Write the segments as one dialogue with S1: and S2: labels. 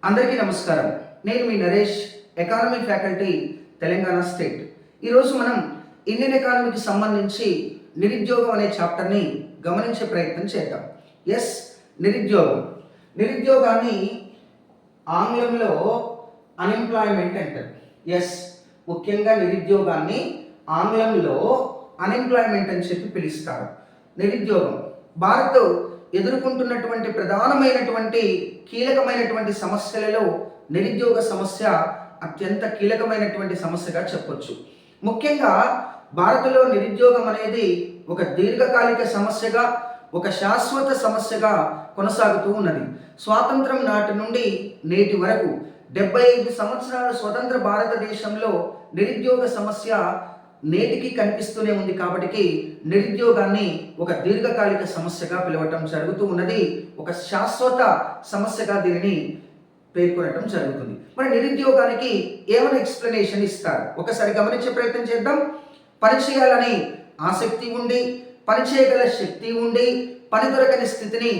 S1: అందరికీ నమస్కారం. నేను మీ Naresh, economy faculty, Telangana state. ఈరోజు మనం ఇండియన్ ఎకానమీకి సంబంధించి నిరుద్యోగం అనే చాప్టర్ని గమనించే ప్రయత్నం చేద్దాం. నిరుద్యోగం. నిరుద్యోగాన్ని ఆంగ్లంలో అన్ఎంప్లాయ్మెంట్ అంటారు. ముఖ్యంగా నిరుద్యోగాన్ని ఆంగ్లంలో అన్ఎంప్లాయ్మెంట్ అని చెప్పి పిలుస్తారు. నిరుద్యోగం భారత్ ఎదుర్కొంటున్నటువంటి ప్రధానమైనటువంటి కీలకమైనటువంటి సమస్యలలో నిరుద్యోగ సమస్య అత్యంత కీలకమైనటువంటి సమస్యగా చెప్పొచ్చు. ముఖ్యంగా భారత్లో నిరుద్యోగం అనేది ఒక దీర్ఘకాలిక సమస్యగా, ఒక శాశ్వత సమస్యగా కొనసాగుతూ ఉన్నది. స్వాతంత్రం నాటి నుండి నేటి వరకు 75 సంవత్సరాల స్వతంత్ర భారతదేశంలో నిరుద్యోగ సమస్య నేటికి కనిపిస్తూనే ఉంది. కాబట్టి నిరుద్యోగాన్ని ఒక దీర్ఘకాలిక సమస్యగా పిలవటం జరుగుతూ ఉన్నది. ఒక శాశ్వత సమస్యగా దీనిని పేర్కొనటం జరుగుతుంది. మరి నిరుద్యోగానికి ఏమైనా ఎక్స్ప్లెనేషన్ ఇస్తారు? ఒకసారి గమనించే ప్రయత్నం చేద్దాం. పని చేయాలని ఆసక్తి ఉండి, పని చేయగల శక్తి ఉండి, పని దొరకని స్థితిని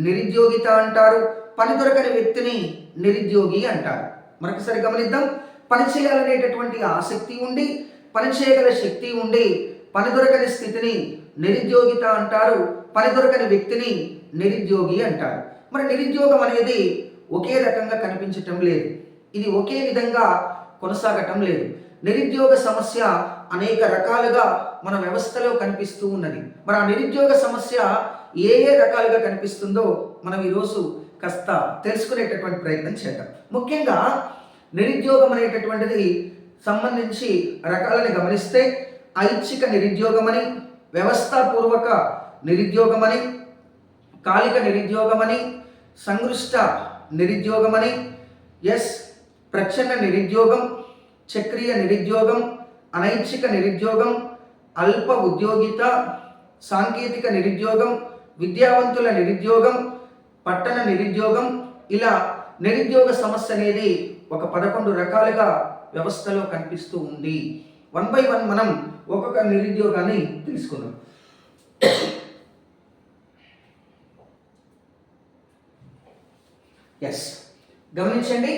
S1: నిరుద్యోగిత అంటారు. పని దొరకని వ్యక్తిని నిరుద్యోగి అంటారు. మరొకసారి గమనిద్దాం. పని చేయాలనేటటువంటి ఆసక్తి ఉండి, పని చేయగల శక్తి ఉండి, పని దొరకని స్థితిని నిరుద్యోగిత అంటారు. పని దొరకని వ్యక్తిని నిరుద్యోగి అంటారు. మరి నిరుద్యోగం అనేది ఒకే రకంగా కనిపించటం లేదు. ఇది ఒకే విధంగా కొనసాగటం లేదు. నిరుద్యోగ సమస్య అనేక రకాలుగా మన వ్యవస్థలో కనిపిస్తూ ఉన్నది. మరి ఆ నిరుద్యోగ సమస్య ఏ రకాలుగా కనిపిస్తుందో మనం ఈరోజు కాస్త తెలుసుకునేటటువంటి ప్రయత్నం చేద్దాం. ముఖ్యంగా నిరుద్యోగం అనేటటువంటిది సంబంధించి రకాలని గమనిస్తే ఐచ్ఛిక నిరుద్యోగమని, వ్యవస్థాపూర్వక నిరుద్యోగమని, కాలిక నిరుద్యోగమని, సంఘృష్ట నిరుద్యోగమని, ప్రచ్ఛన్న నిరుద్యోగం, చక్రీయ నిరుద్యోగం, అనైచ్ఛిక నిరుద్యోగం, అల్ప ఉద్యోగిత, సాంకేతిక నిరుద్యోగం, విద్యావంతుల నిరుద్యోగం, పట్టణ నిరుద్యోగం, ఇలా నిరుద్యోగ సమస్య అనేది ఒక 11 రకాలుగా వ్యవస్థలో కనిపిస్తూ ఉంది. 1 by 1 మనం ఒక్కొక్క నిరుద్యోగాన్ని తెలుసుకుందాం. గమనించండి.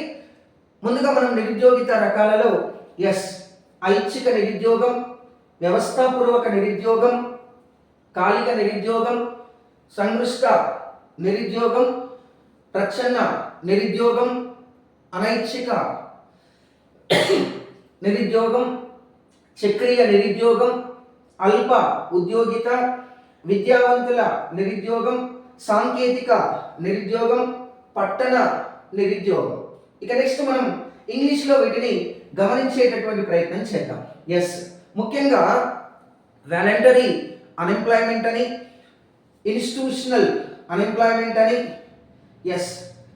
S1: ముందుగా మనం నిరుద్యోగిత రకాలలో ఐచ్ఛిక నిరుద్యోగం, వ్యవస్థాపూర్వక నిరుద్యోగం, కాలిక నిరుద్యోగం, సంఘృష్ట నిరుద్యోగం, ప్రచ్ఛన్న నిరుద్యోగం, అనైచ్ఛిక నిరుద్యోగం, చక్రీయ నిరుద్యోగం, అల్ప ఉద్యోగిత, విద్యావంతుల నిరుద్యోగం, సాంకేతిక నిరుద్యోగం, పట్టణ నిరుద్యోగం. ఇక నెక్స్ట్ మనం ఇంగ్లీష్లో వీటిని గమనించేటటువంటి ప్రయత్నం చేద్దాం. ముఖ్యంగా వాలంటరీ అన్ఎంప్లాయ్మెంట్ అని, ఇన్స్టిట్యూషనల్ అన్ఎంప్లాయ్మెంట్ అని,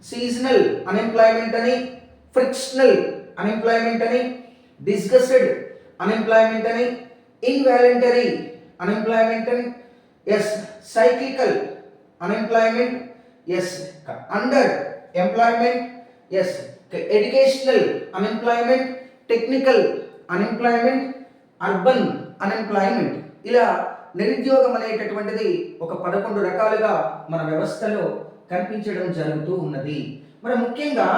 S1: సీజనల్ అన్ఎంప్లాయ్మెంట్ అని, ఫ్రిక్షనల్ అన్ఎంప్లాయ్మెంట్ అని, డిస్గస్టెడ్ అన్ఎంప్లాయ్మెంట్ అని, ఇన్వాలంటరీ అన్ఎంప్లాయ్మెంట్ అని, cyclical unemployment, under employment, educational unemployment, technical unemployment, urban unemployment. ఇలా నిరుద్యోగం అనేటటువంటిది ఒక 11 రకాలుగా మన వ్యవస్థలో కనిపించడం జరుగుతూ ఉన్నది. మరి ముఖ్యంగా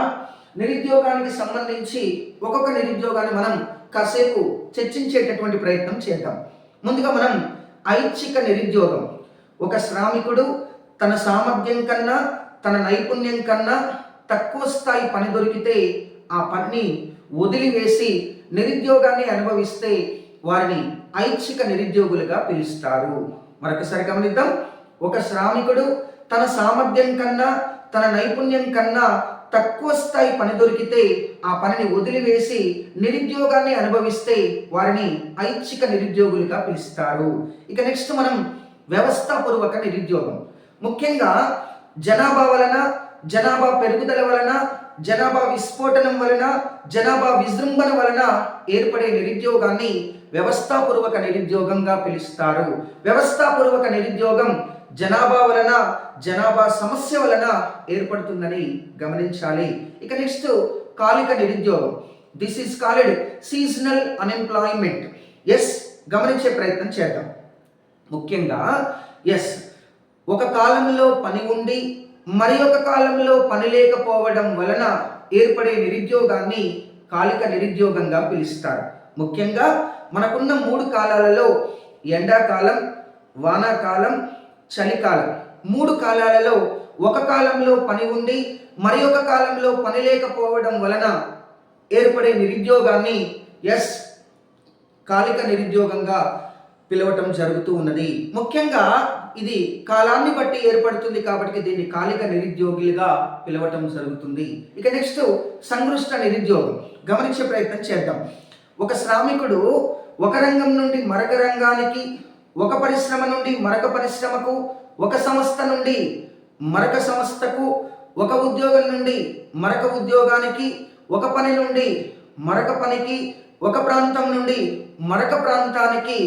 S1: నిరుద్యోగానికి సంబంధించి ఒక్కొక్క నిరుద్యోగాన్ని మనం కాసేపు చర్చించేటటువంటి ప్రయత్నం చేద్దాం. ముందుగా మనం ఐచ్ఛిక నిరుద్యోగం. ఒక శ్రామికుడు తన సామర్థ్యం కన్నా, తన నైపుణ్యం కన్నా తక్కువ స్థాయి పని దొరికితే ఆ పనిని వదిలివేసి నిరుద్యోగాన్ని అనుభవిస్తే వారిని ఐచ్ఛిక నిరుద్యోగులుగా పిలుస్తారు. మరొకసారి గమనిద్దాం. ఒక శ్రామికుడు తన సామర్థ్యం కన్నా, తన నైపుణ్యం కన్నా తక్కువ స్థాయి పని దొరికితే ఆ పనిని వదిలివేసి నిరుద్యోగాన్ని అనుభవిస్తే వారిని ఐచ్ఛిక నిరుద్యోగులుగా పిలుస్తారు. ఇక నెక్స్ట్ మనం వ్యవస్థాపూర్వక నిరుద్యోగం. ముఖ్యంగా జనాభా వలన, జనాభా పెరుగుదల వలన, జనాభా విస్ఫోటనం వలన, జనాభా విజృంభణ వలన ఏర్పడే నిరుద్యోగాన్ని వ్యవస్థాపూర్వక నిరుద్యోగంగా పిలుస్తారు. వ్యవస్థాపూర్వక నిరుద్యోగం జనాభా వలన, జనాభా సమస్య వలన ఏర్పడుతుందని గమనించాలి. ఇక నెక్స్ట్ కాలిక నిరుద్యోగం. This is called seasonal unemployment. గమనించే ప్రయత్నం చేద్దాం. ముఖ్యంగా ఒక కాలంలో పని ఉండి మరి ఒక కాలంలో పని లేకపోవడం వలన ఏర్పడే నిరుద్యోగాన్ని కాలిక నిరుద్యోగంగా పిలుస్తారు. ముఖ్యంగా మనకున్న 3 కాలాలలో ఎండాకాలం, వానాకాలం, చలికాలం 3 కాలాలలో ఒక కాలంలో పని ఉండి మరి ఒక కాలంలో పని లేకపోవడం వలన ఏర్పడే నిరుద్యోగాన్ని కాలిక నిరుద్యోగంగా పిలవటం జరుగుతూ ఉన్నది. ముఖ్యంగా ఇది కాలాన్ని బట్టి ఏర్పడుతుంది కాబట్టి దీన్ని కాలిక నిరుద్యోగులుగా పిలవటం జరుగుతుంది. ఇక నెక్స్ట్ సంగృష్ట నిరుద్యోగం గమనించే ప్రయత్నం చేద్దాం. ఒక శ్రామికుడు ఒక రంగం నుండి మరొక రంగానికి, ఒక పరిశ్రమ నుండి మరొక పరిశ్రమకు, ఒక సంస్థ నుండి మరొక సంస్థకు, ఒక ఉద్యోగం నుండి మరొక ఉద్యోగానికి, ఒక పని నుండి మరొక పనికి, ఒక ప్రాంతం నుండి మరొక ప్రాంతానికి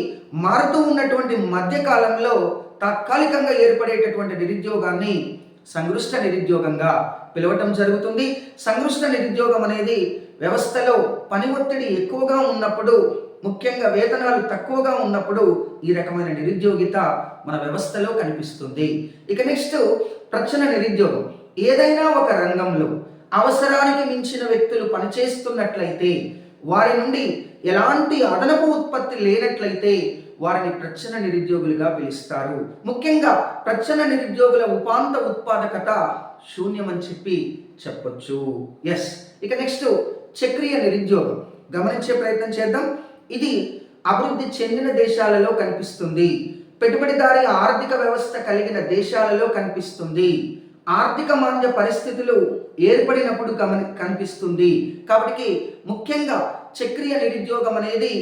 S1: మారుతూ ఉన్నటువంటి మధ్యకాలంలో తాత్కాలికంగా ఏర్పడేటటువంటి నిరుద్యోగాన్ని సంగృష్ట నిరుద్యోగంగా పిలవటం జరుగుతుంది. సంగృష్ట నిరుద్యోగం అనేది వ్యవస్థలో పని ఒత్తిడి ఎక్కువగా ఉన్నప్పుడు, ముఖ్యంగా వేతనాలు తక్కువగా ఉన్నప్పుడు ఈ రకమైన నిరుద్యోగిత మన వ్యవస్థలో కనిపిస్తుంది. ఇక నెక్స్ట్ ప్రచ్ఛన్న నిరుద్యోగం. ఏదైనా ఒక రంగంలో అవసరానికి మించిన వ్యక్తులు పనిచేస్తున్నట్లయితే, వారి నుండి ఎలాంటి అదనపు ఉత్పత్తి లేనట్లయితే వారిని ప్రచ్ఛన్న నిరుద్యోగులుగా పిలుస్తారు. ముఖ్యంగా ప్రచ్ఛన్న నిరుద్యోగుల ఉపాంత ఉత్పాదకత శూన్యమని చెప్పొచ్చు. ఇక నెక్స్ట్ చక్రీయ నిరుద్యోగం గమనించే ప్రయత్నం చేద్దాం. ఇది అభివృద్ధి చెందిన దేశాలలో కనిపిస్తుంది. పెట్టుబడిదారీ ఆర్థిక వ్యవస్థ కలిగిన దేశాలలో కనిపిస్తుంది. ఆర్థిక మాంద్య పరిస్థితులు ఏర్పడినప్పుడు కనిపిస్తుంది. కాబట్టి ముఖ్యంగా చక్రీయ నిరుద్యోగం అనేది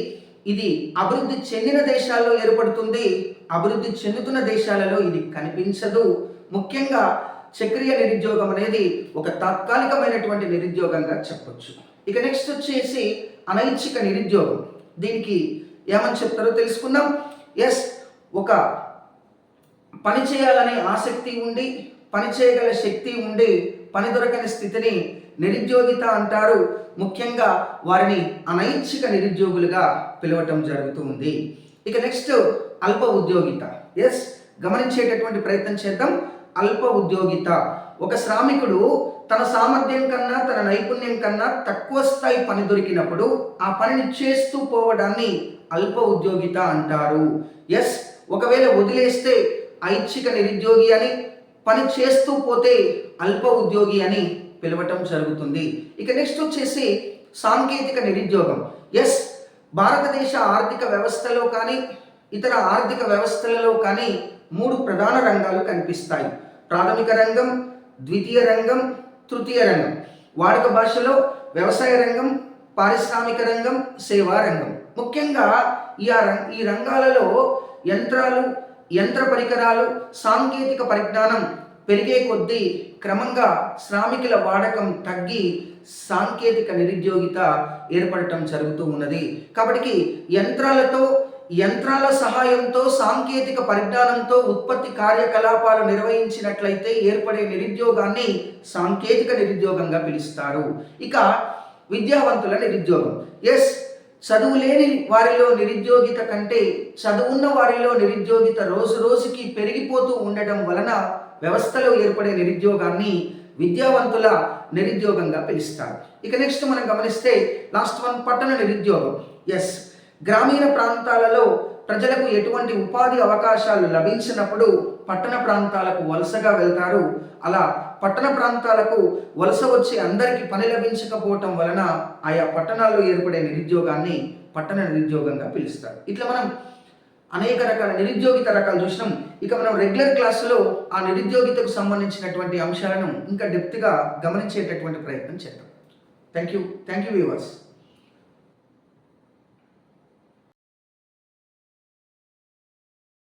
S1: ఇది అభివృద్ధి చెందిన దేశాల్లో ఏర్పడుతుంది. అభివృద్ధి చెందుతున్న దేశాలలో ఇది కనిపించదు. ముఖ్యంగా చక్రీయ నిరుద్యోగం అనేది ఒక తాత్కాలికమైనటువంటి నిరుద్యోగంగా చెప్పొచ్చు. ఇక నెక్స్ట్ వచ్చేసి అనైచ్ఛిక నిరుద్యోగం. దీనికి ఏమని చెప్తారో తెలుసుకుందాం. ఒక పని చేయాలనే ఆసక్తి ఉండి, పని చేయగల శక్తి ఉండి పని దొరకని స్థితిని నిరుద్యోగిత అంటారు. ముఖ్యంగా వారిని అనైచ్ఛిక నిరుద్యోగులుగా పిలవటం జరుగుతూ ఉంది. ఇక నెక్స్ట్ అల్ప ఉద్యోగిత. గమనించేటటువంటి ప్రయత్నం చేద్దాం. అల్ప ఉద్యోగిత ఒక శ్రామికుడు తన సామర్థ్యం కన్నా, తన నైపుణ్యం కన్నా తక్కువ స్థాయి పని దొరికినప్పుడు ఆ పనిని చేస్తూ పోవడాన్ని అల్ప ఉద్యోగిత అంటారు. ఒకవేళ వదిలేస్తే ఐచ్ఛిక నిరుద్యోగి అని, పని చేస్తూ పోతే అల్ప ఉద్యోగి అని పిలవటం జరుగుతుంది. ఇక నెక్స్ట్ వచ్చేసి సాంకేతిక నిరుద్యోగం. భారతదేశ ఆర్థిక వ్యవస్థలో కానీ ఇతర ఆర్థిక వ్యవస్థలలో కానీ 3 ప్రధాన రంగాలు కనిపిస్తాయి. ప్రాథమిక రంగం, ద్వితీయ రంగం, తృతీయ రంగం. వాడుక భాషలో వ్యవసాయ రంగం, పారిశ్రామిక రంగం, సేవా రంగం. ముఖ్యంగా ఈ రంగాలలో యంత్రాలు, యంత్ర పరికరాలు, సాంకేతిక పరిజ్ఞానం పెరిగే కొద్దీ క్రమంగా శ్రామికుల వాడకం తగ్గి సాంకేతిక నిరుద్యోగిత ఏర్పడటం జరుగుతూ ఉన్నది. కాబట్టి యంత్రాల సహాయంతో, సాంకేతిక పరిజ్ఞానంతో ఉత్పత్తి కార్యకలాపాలు నిర్వహించినట్లయితే ఏర్పడే నిరుద్యోగాన్ని సాంకేతిక నిరుద్యోగంగా పిలుస్తారు. ఇక విద్యావంతుల నిరుద్యోగం. చదువు లేని వారిలో నిరుద్యోగిత కంటే చదువున్న వారిలో నిరుద్యోగిత రోజు రోజుకి పెరిగిపోతూ ఉండటం వలన వ్యవస్థలో ఏర్పడే నిరుద్యోగాన్ని విద్యావంతుల నిరుద్యోగంగా పిలుస్తారు. ఇక నెక్స్ట్ మనం గమనిస్తే లాస్ట్ వన్ పట్టణ నిరుద్యోగం. గ్రామీణ ప్రాంతాలలో ప్రజలకు ఎటువంటి ఉపాధి అవకాశాలు లభించినప్పుడు పట్టణ ప్రాంతాలకు వలసగా వెళ్తారు. అలా పట్టణ ప్రాంతాలకు వలస వచ్చి అందరికీ పని లభించకపోవటం వలన ఆయా పట్టణాల్లో ఏర్పడే నిరుద్యోగాన్ని పట్టణ నిరుద్యోగంగా పిలుస్తారు. ఇట్లా మనం అనేక రకాల నిరుద్యోగిత రకాలు చూసినాం. ఇక మనం రెగ్యులర్ క్లాసులో ఆ నిరుద్యోగితకు సంబంధించినటువంటి అంశాలను ఇంకా డెప్త్గా గమనించేటటువంటి ప్రయత్నం చేద్దాం. Thank you viewers.